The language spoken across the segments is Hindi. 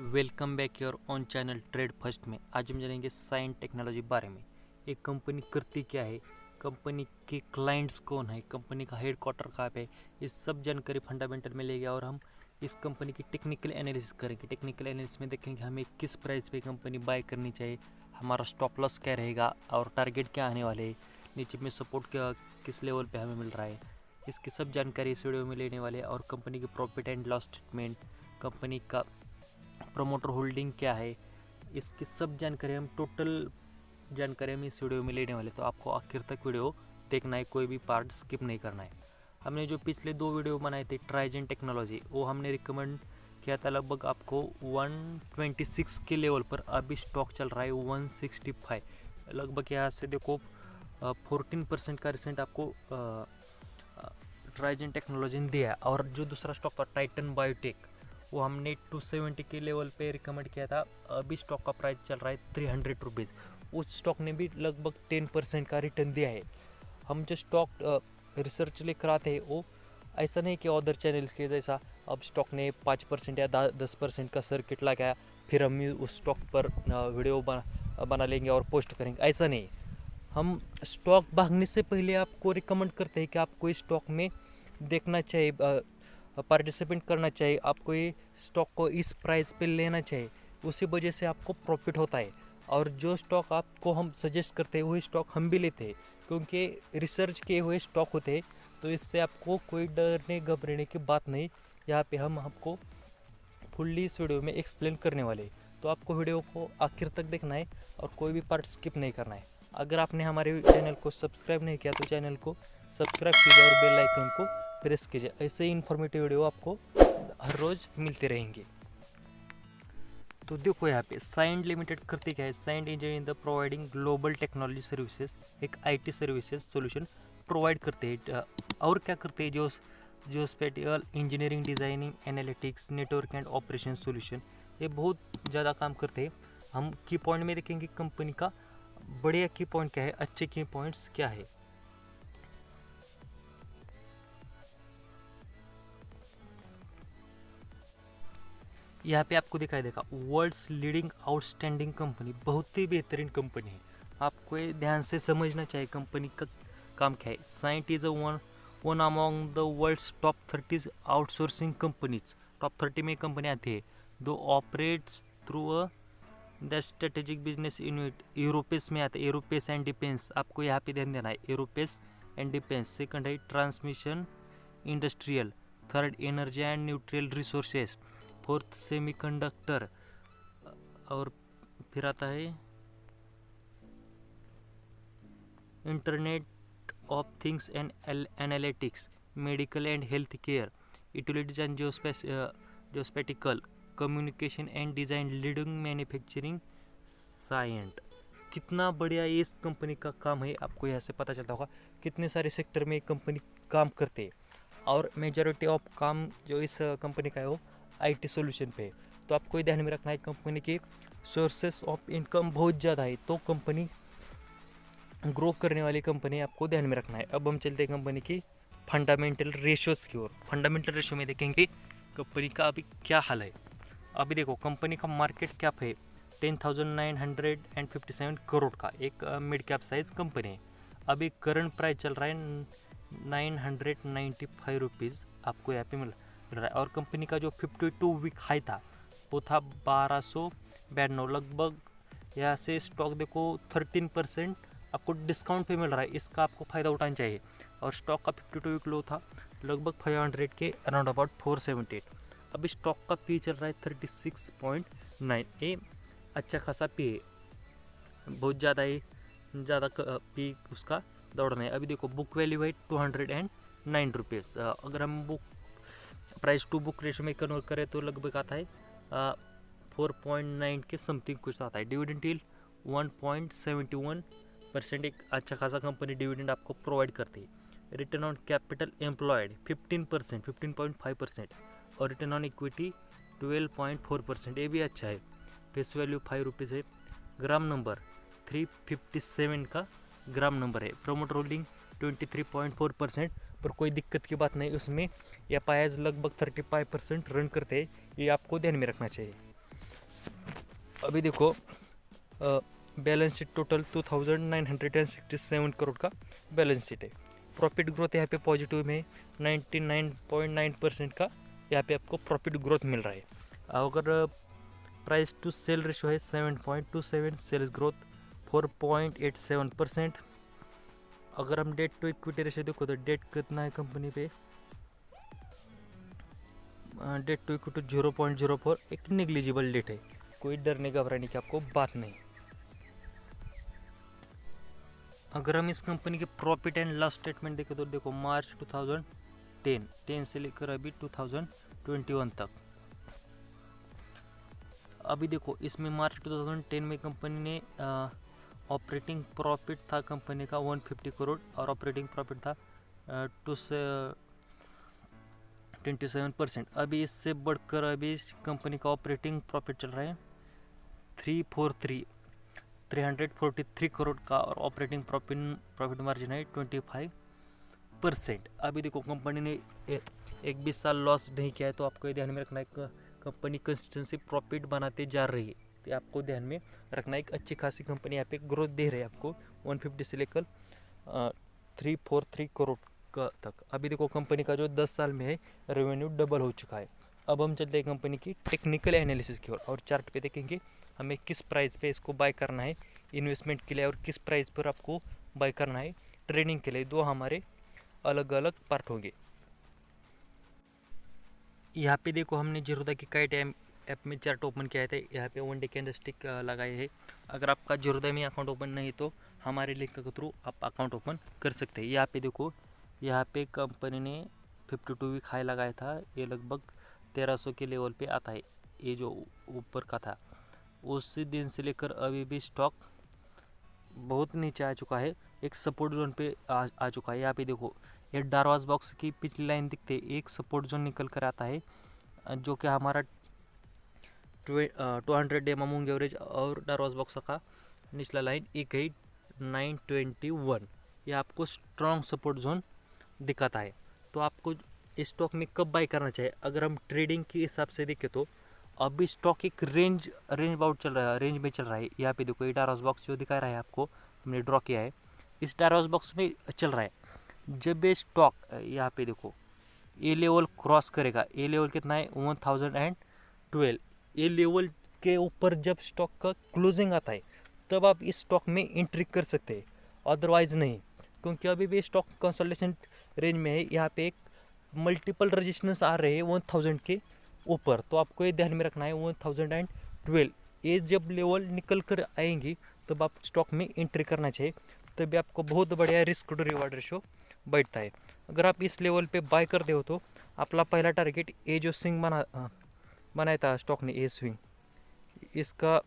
Welcome back your on channel trade first में। आज हम जानेंगे साइन टेक्नोलॉजी बारे में। एक कंपनी करती क्या है, कंपनी के क्लाइंट्स कौन है, कंपनी का हेडक्वार्टर कहाँ पे है, ये सब जानकारी फंडामेंटल में लेंगे और हम इस कंपनी की टेक्निकल एनालिसिस करेंगे। टेक्निकल एनालिसिस में देखेंगे हमें किस प्राइस पे कंपनी बाय करनी चाहिए, हमारा स्टॉप लॉस क्या रहेगा और टारगेट क्या आने वाले हैं, नीचे में सपोर्ट क्या किस लेवल पे हमें मिल रहा है, इसकी सब जानकारी इस वीडियो में लेने वाले हैं। और कंपनी की profit and loss statement, company का प्रोमोटर होल्डिंग क्या है, इसकी सब जानकारी हम इस वीडियो में लेने वाले। तो आपको आखिर तक वीडियो देखना है, कोई भी पार्ट स्किप नहीं करना है। हमने जो पिछले 2 वीडियो बनाए थे ट्राइजेंट टेक्नोलॉजी, वो हमने रिकमेंड किया था लगभग आपको 126 के लेवल पर। अभी स्टॉक चल रहा है 165, लगभग यहाँ से देखो 14% का रिसेंट आपको ट्राइजेंट टेक्नोलॉजी ने दिया। और जो दूसरा स्टॉक था टाइटन बायोटेक, वो हमने 270 के लेवल पे रिकमेंड किया था। अभी स्टॉक का प्राइस चल रहा है 300 रुपीज़। उस स्टॉक ने भी लगभग 10% का रिटर्न दिया है। हम जो स्टॉक रिसर्च लेकर आते हैं वो ऐसा नहीं कि अदर चैनल्स के जैसा अब स्टॉक ने 5% या 10% का सर्किट लगाया फिर हम उस स्टॉक पर वीडियो बना लेंगे और पोस्ट करेंगे, ऐसा नहीं। हम स्टॉक भागने से पहले आपको रिकमेंड करते हैं कि आपको इस स्टॉक में देखना चाहिए, पार्टिसिपेट करना चाहिए, आपको ये स्टॉक को इस प्राइस पे लेना चाहिए, उसी वजह से आपको प्रॉफिट होता है। और जो स्टॉक आपको हम सजेस्ट करते हैं वही स्टॉक हम भी लेते हैं, क्योंकि रिसर्च किए हुए स्टॉक होते हैं। तो इससे आपको कोई डरने घबराने की बात नहीं, यहाँ पे हम आपको फुल्ली इस वीडियो में एक्सप्लेन करने वाले हैं। तो आपको वीडियो को आखिर तक देखना है और कोई भी पार्ट स्किप नहीं करना है। अगर आपने हमारे चैनल को सब्सक्राइब नहीं किया तो चैनल को सब्सक्राइब कीजिए और बेल आइकन को प्रेस कीजिए। ऐसे ही इन्फॉर्मेटिव वीडियो आपको हर रोज़ मिलते रहेंगे। तो देखो यहाँ पे साइंड लिमिटेड करती क्या है, signed engineer in the providing global technology services, एक आईटी सर्विसेज सॉल्यूशन प्रोवाइड करते हैं। और क्या करते हैं, जो spectacled engineering, designing, analytics, network and operation solution, ये बहुत ज़्यादा काम करते हैं। हम की पॉइंट में देखेंगे कंपनी का बढ़िया की पॉइंट क्या है, अच्छे की पॉइंट्स क्या है। यहाँ पे आपको दिखाई देगा वर्ल्ड्स लीडिंग आउटस्टैंडिंग कंपनी, बहुत ही बेहतरीन कंपनी है। आपको ये ध्यान से समझना चाहिए कंपनी का काम क्या है। Cyient is one among the world's top 30 outsourcing companies. टॉप 30 में कंपनी आती है। दो operates through the strategic business unit, aerospace में आते हैं, एरोपेस एंड डिफेंस, आपको यहाँ पे ध्यान देना है, एरोपेस एंड डिफेंस। सेकंड है transmission industrial, third energy and neutral resources, fourth semiconductor, और फिर आता है internet of things and analytics, medical and health care, utilities and geospatial, communication and design, leading manufacturing Cyient. कितना बढ़िया इस कंपनी का काम है, आपको यहाँ से पता चलता होगा कितने सारे सेक्टर में कंपनी काम करते हैं। और मेजॉरिटी ऑफ काम जो इस कंपनी का है वो आईटी सॉल्यूशन पे। तो आपको ये ध्यान में रखना है कंपनी के सोर्सेस ऑफ इनकम बहुत ज़्यादा है, तो कंपनी ग्रो करने वाली कंपनी आपको ध्यान में रखना है। अब हम चलते हैं कंपनी की फंडामेंटल रेशियोज़ की ओर। फंडामेंटल रेशियो में देखेंगे कंपनी का अभी क्या हाल है। अभी देखो कंपनी का मार्केट कैप है 10,957 करोड़ का, एक मिड कैप साइज कंपनी है। अभी करंट प्राइस चल रहा है 995 रुपीज़, आपको यहाँ पे मिल रहा है। और कंपनी का जो 52 वीक हाई था वो था 1292, लगभग यहाँ से स्टॉक देखो 13% आपको डिस्काउंट पे मिल रहा है, इसका आपको फ़ायदा उठाना चाहिए। और स्टॉक का 52 वीक लो था लगभग 500 के अराउंड अबाउट 478। अभी स्टॉक का पी चल रहा है 36.9, ये अच्छा खासा पी है, बहुत ज़्यादा ही ज़्यादा पी उसका दौड़ना है। अभी देखो बुक वैल्यू है 209 रुपीज़। अगर हम book price to book ratio में कन्वर्ट करें तो लगभग आता है 4.9 के समथिंग कुछ आता है। डिविडेंड यील्ड 1.71%, एक अच्छा खासा कंपनी डिविडेंड आपको प्रोवाइड करती है। रिटर्न ऑन कैपिटल एम्प्लॉयड 15%, 15.5%, और रिटर्न ऑन इक्विटी 12.4%, ये भी अच्छा है। फेस वैल्यू 5 रुपीज़ है। ग्राम नंबर 357 का ग्राम नंबर है। प्रोमोटर होल्डिंग 23.4%, पर कोई दिक्कत की बात नहीं, उसमें एफ लगभग 35% रन करते हैं, ये आपको ध्यान में रखना चाहिए। अभी देखो बैलेंस शीट टोटल 2967 करोड़ का बैलेंस शीट है। प्रॉफिट ग्रोथ यहाँ पे पॉजिटिव में 99.9% का यहाँ पे आपको प्रॉफिट ग्रोथ मिल रहा है। अगर प्राइस टू सेल रेशो है 7.27, सेल्स ग्रोथ 4.87%। अगर हम डेट टू इक्विटी रेशो देखो तो डेट कितना है कंपनी पे, डेट टू इक्विटी 0.04, एक निग्लिजिबल डेट है, कोई डरने घबराने की आपको बात नहीं। अगर हम इस कंपनी के प्रॉफिट एंड लॉस स्टेटमेंट देखें तो देखो मार्च 2010 से लेकर अभी 2021 तक। अभी देखो इसमें मार्च 2010 में कंपनी ने ऑपरेटिंग प्रॉफिट था कंपनी का 150 करोड़ और ऑपरेटिंग प्रॉफिट था 27%। अभी इससे बढ़कर अभी इस कंपनी का ऑपरेटिंग प्रॉफिट चल रहा है 343 करोड़ का और ऑपरेटिंग प्रॉफिट मार्जिन है 25%। अभी देखो कंपनी ने एक 20 साल लॉस नहीं किया है, तो आपको ये ध्यान में रखना है कंपनी कंसिस्टेंसी प्रॉफिट बनाते जा रही है, तो आपको ध्यान में रखना है। एक अच्छी खासी कंपनी यहाँ पे ग्रोथ दे रही है आपको 150 से लेकर 343 करोड़ का तक। अभी देखो कंपनी का जो 10 साल में है रेवेन्यू डबल हो चुका है। अब हम चलते हैं कंपनी की टेक्निकल एनालिसिस की ओर और चार्ट पे देखेंगे हमें किस प्राइस पे इसको बाय करना है इन्वेस्टमेंट के लिए और किस प्राइस पर आपको बाय करना है ट्रेडिंग के लिए। दो हमारे अलग अलग पार्ट होंगे। यहाँ पे देखो हमने जीरोधा की काइट ऐप में चार्ट ओपन किया था। यहाँ पे 1 डे कैंडलस्टिक लगाए है। अगर आपका जीरोधा में अकाउंट ओपन नहीं तो हमारे लिंक के थ्रू आप अकाउंट ओपन कर सकते हैं। यहाँ पे देखो यहाँ पे कंपनी ने 52 वीक हाई लगाया था, ये लगभग 1300 के लेवल पे आता है। ये जो ऊपर का था उसी दिन से लेकर अभी भी स्टॉक बहुत नीचे आ चुका है, एक सपोर्ट जोन पे आ चुका है। यहाँ पे देखो ये डारवास बॉक्स की पिछली लाइन दिखते है, एक सपोर्ट जोन निकल कर आता है जो कि हमारा 200 डे मूविंग एवरेज और डारवास बॉक्स का निचला लाइन 921, ये आपको स्ट्रॉन्ग सपोर्ट जोन दिखाता है। तो आपको इस स्टॉक में कब बाय करना चाहिए? अगर हम ट्रेडिंग के हिसाब से देखें तो अभी स्टॉक एक रेंज बाउट चल रहा है, रेंज में चल रहा है। यहाँ पे देखो ये डारवास बॉक्स जो दिखा रहा है आपको, हमने ड्रॉ किया है, इस डारवास बॉक्स में चल रहा है। जब ये स्टॉक यहाँ पे देखो ये लेवल क्रॉस करेगा, ये लेवल कितना है 1012, ये लेवल के ऊपर जब स्टॉक का क्लोजिंग आता है तब आप इस स्टॉक में एंट्री कर सकते हैं, अदरवाइज नहीं, क्योंकि अभी भी स्टॉक कंसोलिडेशन रेंज में है। यहाँ पे एक मल्टीपल रजिस्टेंस आ रहे हैं 1000 के ऊपर, तो आपको ये ध्यान में रखना है 1012 ये जब लेवल निकल कर आएंगी तब आप स्टॉक में एंट्री करना चाहिए, तभी आपको बहुत बढ़िया रिस्क टू रिवार्ड रेशो बैठता है। अगर आप इस लेवल पे बाय करते हो तो आपला पहला टारगेट ये जो स्विंग बनाया था स्टॉक ने, ये स्विंग इसका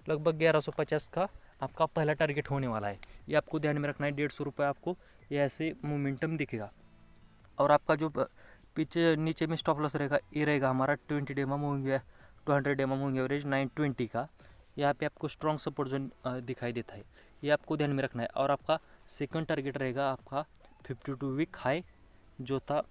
लगभग 1150 का आपका पहला टारगेट होने वाला है। ये आपको ध्यान में रखना है। 150 रुपये आपको ये ऐसे मोमेंटम दिखेगा और आपका जो पीछे नीचे में स्टॉप लॉस रहेगा ये रहेगा हमारा 20 day moving 200 day moving average 920 का। यहाँ पे आपको स्ट्रॉन्ग सपोर्ट जोन दिखाई देता है, ये आपको ध्यान में रखना है। और आपका सेकंड टारगेट रहेगा आपका 52 वीक हाई जो था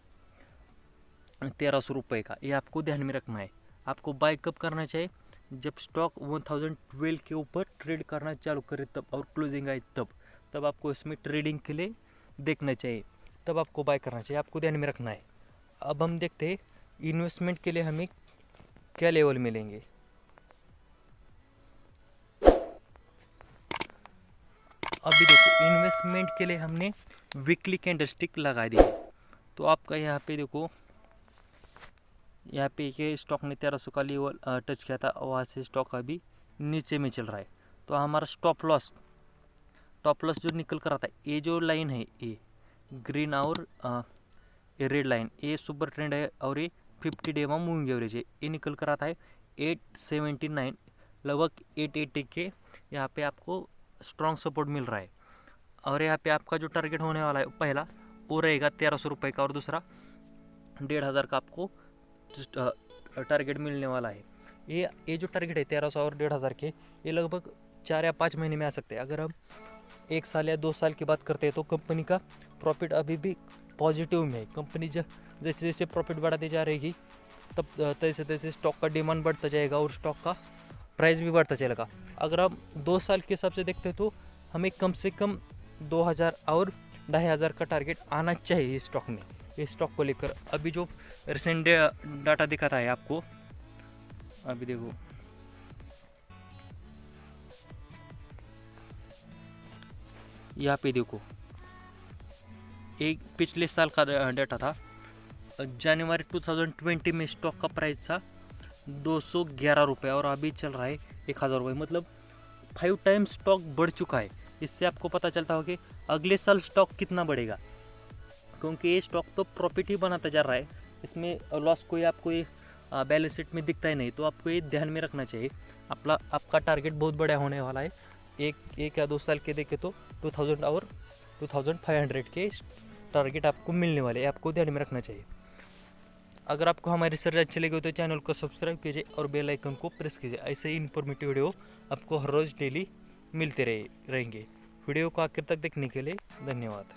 1300 रुपये का, ये आपको ध्यान में रखना है। आपको बाय कब करना चाहिए? जब स्टॉक 1012 के ऊपर ट्रेड करना चालू करे तब, और क्लोजिंग आए तब आपको इसमें ट्रेडिंग के लिए देखना चाहिए, तब आपको बाय करना चाहिए, आपको ध्यान में रखना है। अब हम देखते हैं इन्वेस्टमेंट के लिए हमें क्या लेवल मिलेंगे। अभी देखो इन्वेस्टमेंट के लिए हमने वीकली कैंडलस्टिक लगा दी है, तो आपका यहाँ पे देखो यहाँ पे ये स्टॉक ने 1300 का लेवल टच किया था, वहाँ से स्टॉक अभी नीचे में चल रहा है। तो हमारा टॉप लॉस जो निकल कर आता है, ये जो लाइन है ये ग्रीन और ये रेड लाइन, ये सुपर ट्रेंड है और ये 50 डे में मूविंग एवरेज है, ये निकल कर आता है 879, लगभग 880 के यहाँ पे आपको स्ट्रॉन्ग सपोर्ट मिल रहा है। और यहाँ पे आपका जो टारगेट होने वाला है पहला वो रहेगा 1300 रुपये का और दूसरा 1500 का आपको टारगेट मिलने वाला है। ये जो टारगेट है 1300 और 1500 के, ये लगभग 4 या 5 महीने में आ सकते हैं। अगर हम 1 साल या 2 साल की बात करते हैं तो कंपनी का प्रॉफिट अभी भी पॉजिटिव में है। कंपनी जैसे जैसे प्रॉफिट बढ़ाती जा रहेगी तब तैसे तैसे स्टॉक का डिमांड बढ़ता जाएगा और स्टॉक का प्राइस भी बढ़ता चलेगा। अगर हम 2 साल के हिसाब से देखते हैं तो हमें कम से कम 2000 और 2500 का टारगेट आना चाहिए इस स्टॉक में। इस स्टॉक को लेकर अभी जो रिसेंट डाटा दिखाता है आपको, अभी देखो यहाँ पे देखो, एक पिछले साल का डाटा था, जनवरी 2020 में स्टॉक का प्राइस था 211 रुपये और अभी चल रहा है 1000 रुपये, मतलब 5 टाइम्स स्टॉक बढ़ चुका है। इससे आपको पता चलता हो कि अगले साल स्टॉक कितना बढ़ेगा, क्योंकि ये स्टॉक तो प्रॉफिट ही बनाता जा रहा है, इसमें लॉस कोई आपको ये बैलेंस शीट में दिखता ही नहीं। तो आपको ये ध्यान में रखना चाहिए, आपका टारगेट बहुत बड़ा होने वाला है। एक या 2 साल के देखे तो 2000 और 2500 के टारगेट आपको मिलने वाले हैं, आपको ध्यान में रखना चाहिए। अगर आपको हमारी रिसर्च अच्छी लगी हो तो चैनल को सब्सक्राइब कीजिए और बेल आइकन को प्रेस कीजिए। ऐसे ही इन्फॉर्मेटिव वीडियो आपको हर रोज़ डेली मिलते रहेंगे। वीडियो को आखिर तक देखने के लिए धन्यवाद।